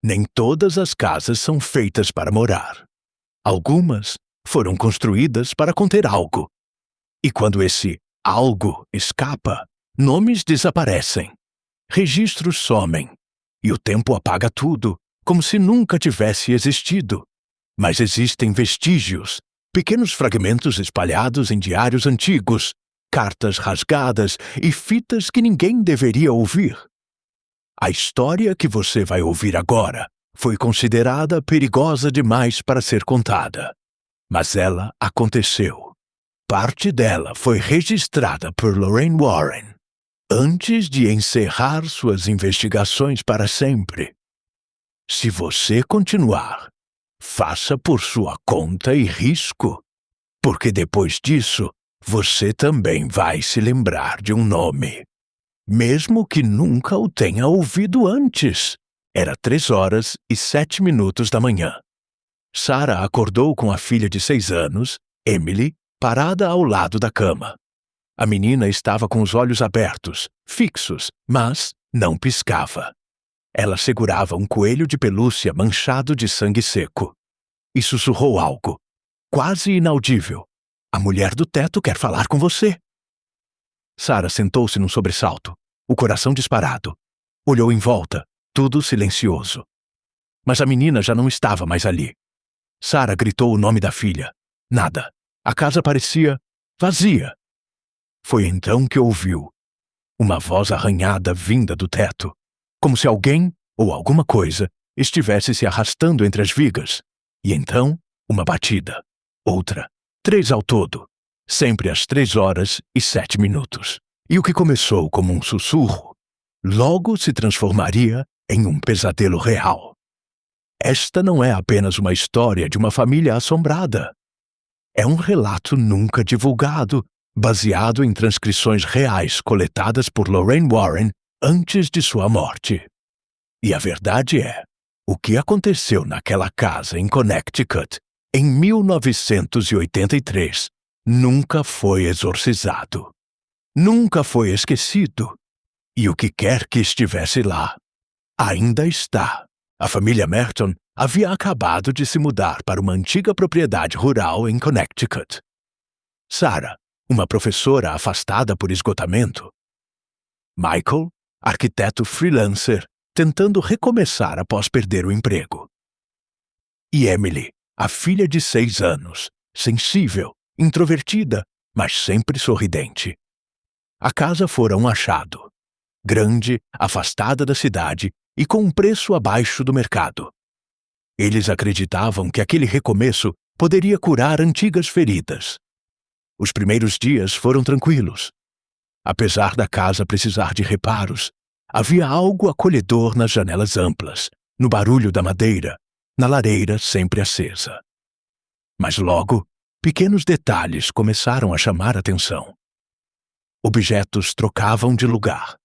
Nem todas as casas são feitas para morar. Algumas foram construídas para conter algo. E quando esse algo escapa, nomes desaparecem, registros somem, e o tempo apaga tudo, como se nunca tivesse existido. Mas existem vestígios, pequenos fragmentos espalhados em diários antigos, cartas rasgadas e fitas que ninguém deveria ouvir. A história que você vai ouvir agora foi considerada perigosa demais para ser contada. Mas ela aconteceu. Parte dela foi registrada por Lorraine Warren, antes de encerrar suas investigações para sempre. Se você continuar, faça por sua conta e risco, porque depois disso, você também vai se lembrar de um nome, mesmo que nunca o tenha ouvido antes. Era 3h07 da manhã. Sarah acordou com a filha de 6 anos, Emily, parada ao lado da cama. A menina estava com os olhos abertos, fixos, mas não piscava. Ela segurava um coelho de pelúcia manchado de sangue seco. E sussurrou algo, quase inaudível. A mulher do teto quer falar com você. Sarah sentou-se num sobressalto, o coração disparado. Olhou em volta, tudo silencioso. Mas a menina já não estava mais ali. Sarah gritou o nome da filha. Nada. A casa parecia vazia. Foi então que ouviu uma voz arranhada vinda do teto, como se alguém ou alguma coisa estivesse se arrastando entre as vigas. E então, uma batida. Outra. 3 ao todo. Sempre às 3h07. E o que começou como um sussurro, logo se transformaria em um pesadelo real. Esta não é apenas uma história de uma família assombrada. É um relato nunca divulgado, baseado em transcrições reais coletadas por Lorraine Warren antes de sua morte. E a verdade é, o que aconteceu naquela casa em Connecticut em 1983 nunca foi exorcizado. Nunca foi esquecido. E o que quer que estivesse lá, ainda está. A família Merton havia acabado de se mudar para uma antiga propriedade rural em Connecticut. Sarah, uma professora afastada por esgotamento. Michael, arquiteto freelancer, tentando recomeçar após perder o emprego. E Emily, a filha de 6 anos, sensível, introvertida, mas sempre sorridente. A casa fora um achado. Grande, afastada da cidade e com um preço abaixo do mercado. Eles acreditavam que aquele recomeço poderia curar antigas feridas. Os primeiros dias foram tranquilos. Apesar da casa precisar de reparos, havia algo acolhedor nas janelas amplas, no barulho da madeira, na lareira sempre acesa. Mas logo, pequenos detalhes começaram a chamar a atenção. Objetos trocavam de lugar.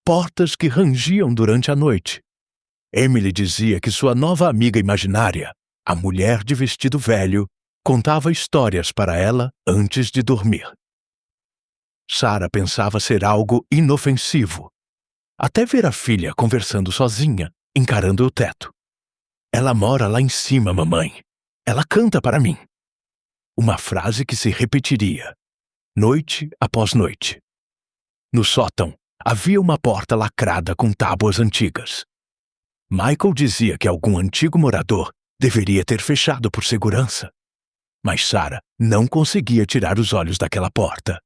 Portas que rangiam durante a noite. Emily dizia que sua nova amiga imaginária, a mulher de vestido velho, contava histórias para ela antes de dormir. Sarah pensava ser algo inofensivo, até ver a filha conversando sozinha, encarando o teto. Ela mora lá em cima, mamãe. Ela canta para mim. Uma frase que se repetiria, noite após noite. No sótão, havia uma porta lacrada com tábuas antigas. Michael dizia que algum antigo morador deveria ter fechado por segurança. Mas Sarah não conseguia tirar os olhos daquela porta.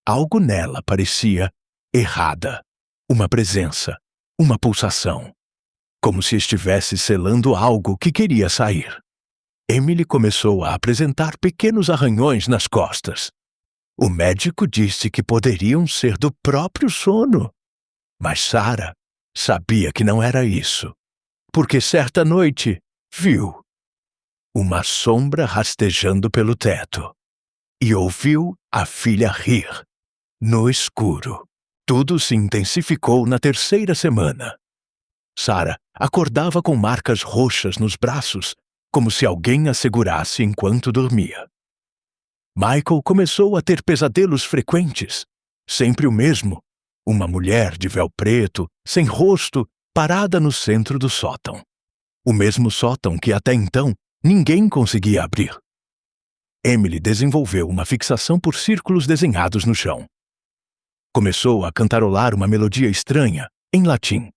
Algo nela parecia errada. Uma presença, uma pulsação. Como se estivesse selando algo que queria sair. Emily começou a apresentar pequenos arranhões nas costas. O médico disse que poderiam ser do próprio sono. Mas Sarah sabia que não era isso, porque certa noite viu uma sombra rastejando pelo teto e ouviu a filha rir, no escuro. Tudo se intensificou na 3ª semana. Sarah acordava com marcas roxas nos braços, como se alguém a segurasse enquanto dormia. Michael começou a ter pesadelos frequentes, sempre o mesmo. Uma mulher de véu preto, sem rosto, parada no centro do sótão. O mesmo sótão que até então ninguém conseguia abrir. Emily desenvolveu uma fixação por círculos desenhados no chão. Começou a cantarolar uma melodia estranha, em latim.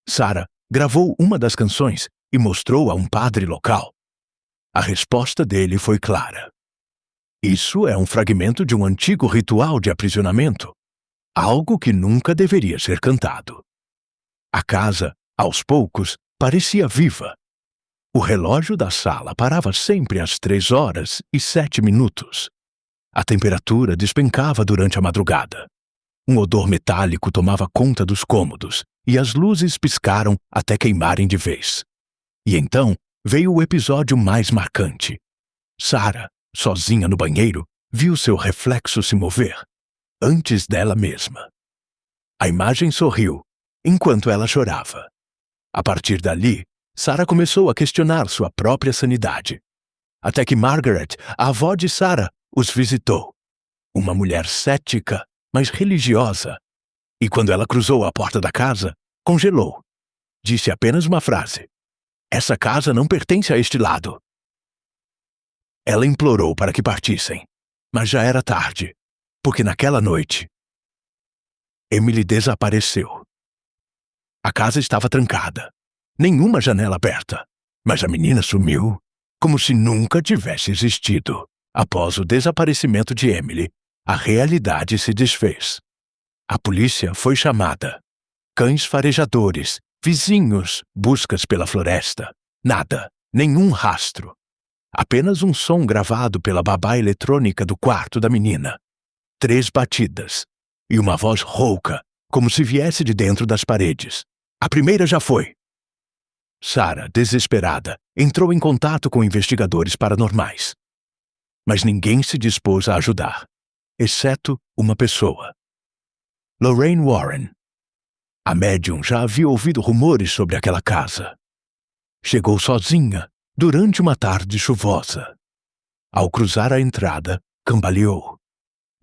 Sarah gravou uma das canções e mostrou a um padre local. A resposta dele foi clara. Isso é um fragmento de um antigo ritual de aprisionamento, algo que nunca deveria ser cantado. A casa, aos poucos, parecia viva. O relógio da sala parava sempre às 3h07. A temperatura despencava durante a madrugada. Um odor metálico tomava conta dos cômodos e as luzes piscaram até queimarem de vez. E então veio o episódio mais marcante. Sarah, sozinha no banheiro, viu seu reflexo se mover, antes dela mesma. A imagem sorriu, enquanto ela chorava. A partir dali, Sarah começou a questionar sua própria sanidade. Até que Margaret, a avó de Sarah, os visitou. Uma mulher cética, mas religiosa. E quando ela cruzou a porta da casa, congelou. Disse apenas uma frase. Essa casa não pertence a este lado. Ela implorou para que partissem, mas já era tarde, porque naquela noite, Emily desapareceu. A casa estava trancada, nenhuma janela aberta, mas a menina sumiu, como se nunca tivesse existido. Após o desaparecimento de Emily, a realidade se desfez. A polícia foi chamada. Cães farejadores, vizinhos, buscas pela floresta. Nada, nenhum rastro. Apenas um som gravado pela babá eletrônica do quarto da menina. 3 batidas. E uma voz rouca, como se viesse de dentro das paredes. A primeira já foi. Sarah, desesperada, entrou em contato com investigadores paranormais. Mas ninguém se dispôs a ajudar, exceto uma pessoa. Lorraine Warren. A médium já havia ouvido rumores sobre aquela casa. Chegou sozinha, durante uma tarde chuvosa. Ao cruzar a entrada, cambaleou.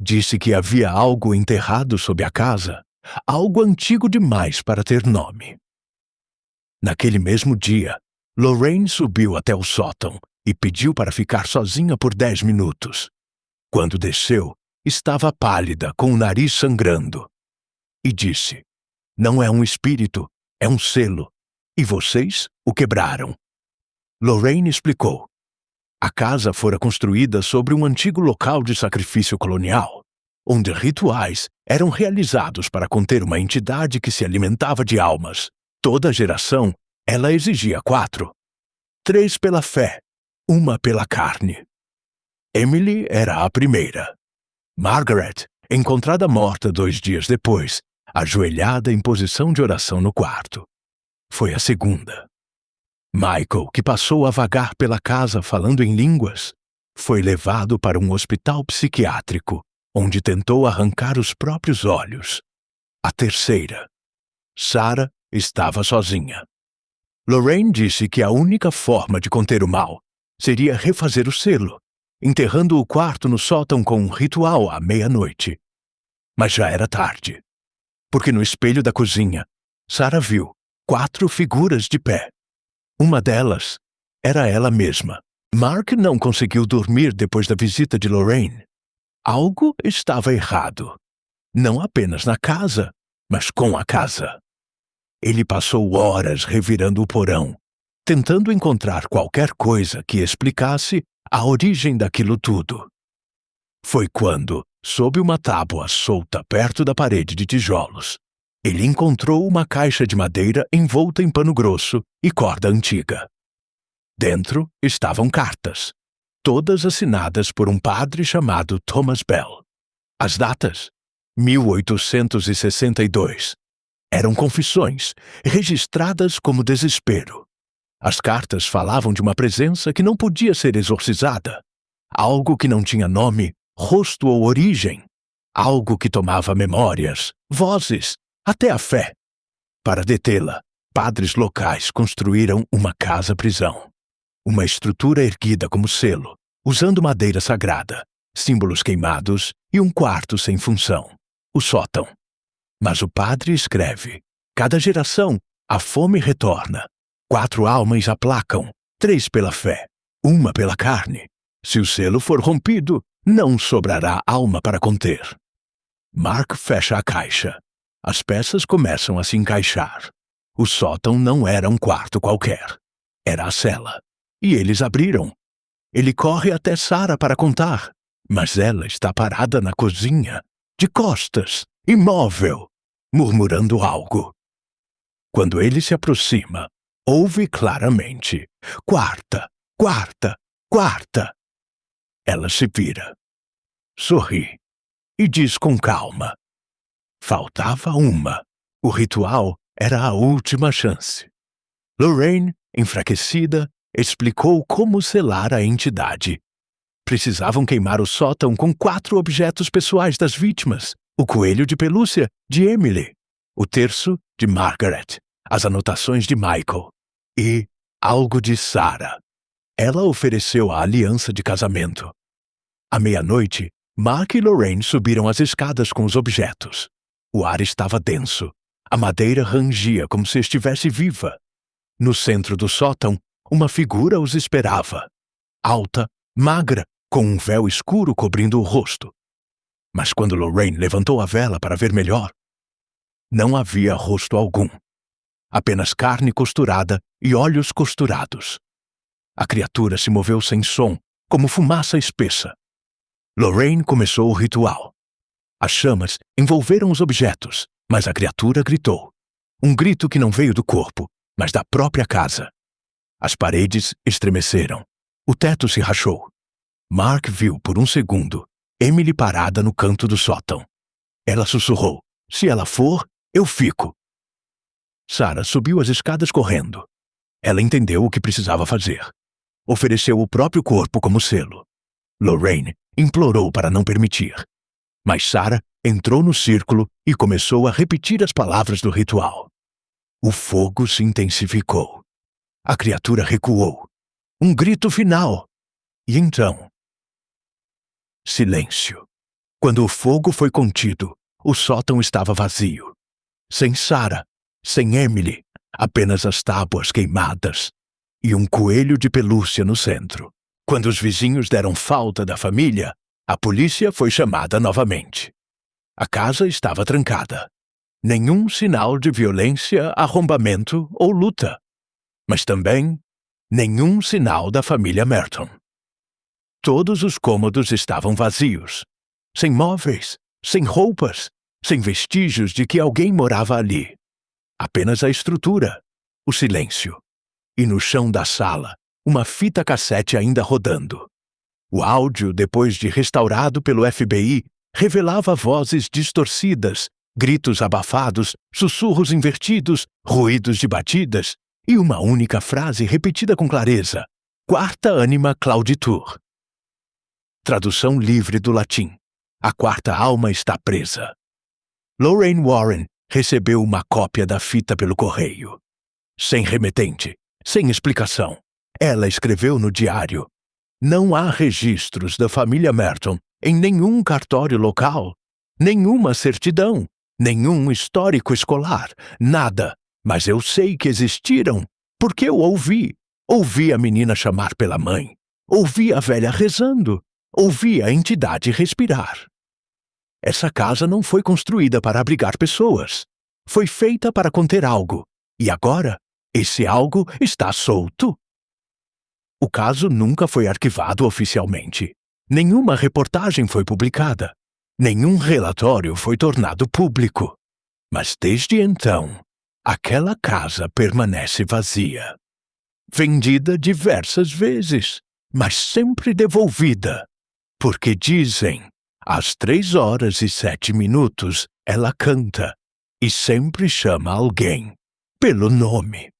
Disse que havia algo enterrado sob a casa, algo antigo demais para ter nome. Naquele mesmo dia, Lorraine subiu até o sótão e pediu para ficar sozinha por 10 minutos. Quando desceu, estava pálida, com o nariz sangrando. E disse, não é um espírito, é um selo, e vocês o quebraram. Lorraine explicou. A casa fora construída sobre um antigo local de sacrifício colonial, onde rituais eram realizados para conter uma entidade que se alimentava de almas. Toda geração, ela exigia 4. 3 pela fé, 1 pela carne. Emily era a primeira. Margaret, encontrada morta 2 dias depois, ajoelhada em posição de oração no quarto. Foi a segunda. Michael, que passou a vagar pela casa falando em línguas, foi levado para um hospital psiquiátrico, onde tentou arrancar os próprios olhos. A terceira. Sarah estava sozinha. Lorraine disse que a única forma de conter o mal seria refazer o selo, enterrando o quarto no sótão com um ritual à meia-noite. Mas já era tarde, porque no espelho da cozinha, Sarah viu 4 figuras de pé. Uma delas era ela mesma. Mark não conseguiu dormir depois da visita de Lorraine. Algo estava errado. Não apenas na casa, mas com a casa. Ele passou horas revirando o porão, tentando encontrar qualquer coisa que explicasse a origem daquilo tudo. Foi quando, sob uma tábua solta perto da parede de tijolos, ele encontrou uma caixa de madeira envolta em pano grosso e corda antiga. Dentro estavam cartas, todas assinadas por um padre chamado Thomas Bell. As datas? 1862. Eram confissões, registradas como desespero. As cartas falavam de uma presença que não podia ser exorcizada, algo que não tinha nome, rosto ou origem, algo que tomava memórias, vozes, até a fé. Para detê-la, padres locais construíram uma casa-prisão. Uma estrutura erguida como selo, usando madeira sagrada, símbolos queimados e um quarto sem função, o sótão. Mas o padre escreve, cada geração, a fome retorna, 4 almas aplacam, 3 pela fé, 1 pela carne. Se o selo for rompido, não sobrará alma para conter. Mark fecha a caixa. As peças começam a se encaixar. O sótão não era um quarto qualquer. Era a cela. E eles abriram. Ele corre até Sarah para contar, mas ela está parada na cozinha, de costas, imóvel, murmurando algo. Quando ele se aproxima, ouve claramente: quarta, quarta, quarta. Ela se vira, sorri e diz com calma: faltava uma. O ritual era a última chance. Lorraine, enfraquecida, explicou como selar a entidade. Precisavam queimar o sótão com 4 objetos pessoais das vítimas: o coelho de pelúcia de Emily, o terço de Margaret, as anotações de Michael e algo de Sarah. Ela ofereceu a aliança de casamento. À meia-noite, Mark e Lorraine subiram as escadas com os objetos. O ar estava denso. A madeira rangia como se estivesse viva. No centro do sótão, uma figura os esperava. Alta, magra, com um véu escuro cobrindo o rosto. Mas quando Lorraine levantou a vela para ver melhor, não havia rosto algum. Apenas carne costurada e olhos costurados. A criatura se moveu sem som, como fumaça espessa. Lorraine começou o ritual. As chamas envolveram os objetos, mas a criatura gritou. Um grito que não veio do corpo, mas da própria casa. As paredes estremeceram. O teto se rachou. Mark viu por um segundo Emily parada no canto do sótão. Ela sussurrou: se ela for, eu fico. Sarah subiu as escadas correndo. Ela entendeu o que precisava fazer. Ofereceu o próprio corpo como selo. Lorraine implorou para não permitir. Mas Sarah entrou no círculo e começou a repetir as palavras do ritual. O fogo se intensificou. A criatura recuou. Um grito final. E então... silêncio. Quando o fogo foi contido, o sótão estava vazio. Sem Sarah, sem Emily, apenas as tábuas queimadas e um coelho de pelúcia no centro. Quando os vizinhos deram falta da família, a polícia foi chamada novamente. A casa estava trancada. Nenhum sinal de violência, arrombamento ou luta. Mas também nenhum sinal da família Merton. Todos os cômodos estavam vazios, sem móveis, sem roupas, sem vestígios de que alguém morava ali. Apenas a estrutura, o silêncio. E no chão da sala, uma fita cassete ainda rodando. O áudio, depois de restaurado pelo FBI, revelava vozes distorcidas, gritos abafados, sussurros invertidos, ruídos de batidas e uma única frase repetida com clareza: Quarta Anima Clauditur. Tradução livre do latim: a quarta alma está presa. Lorraine Warren recebeu uma cópia da fita pelo correio. Sem remetente, sem explicação, ela escreveu no diário: não há registros da família Merton em nenhum cartório local, nenhuma certidão, nenhum histórico escolar, nada. Mas eu sei que existiram, porque eu ouvi. Ouvi a menina chamar pela mãe. Ouvi a velha rezando. Ouvi a entidade respirar. Essa casa não foi construída para abrigar pessoas. Foi feita para conter algo. E agora, esse algo está solto. O caso nunca foi arquivado oficialmente. Nenhuma reportagem foi publicada. Nenhum relatório foi tornado público. Mas desde então, aquela casa permanece vazia. Vendida diversas vezes, mas sempre devolvida. Porque dizem, às 3h07 ela canta e sempre chama alguém pelo nome.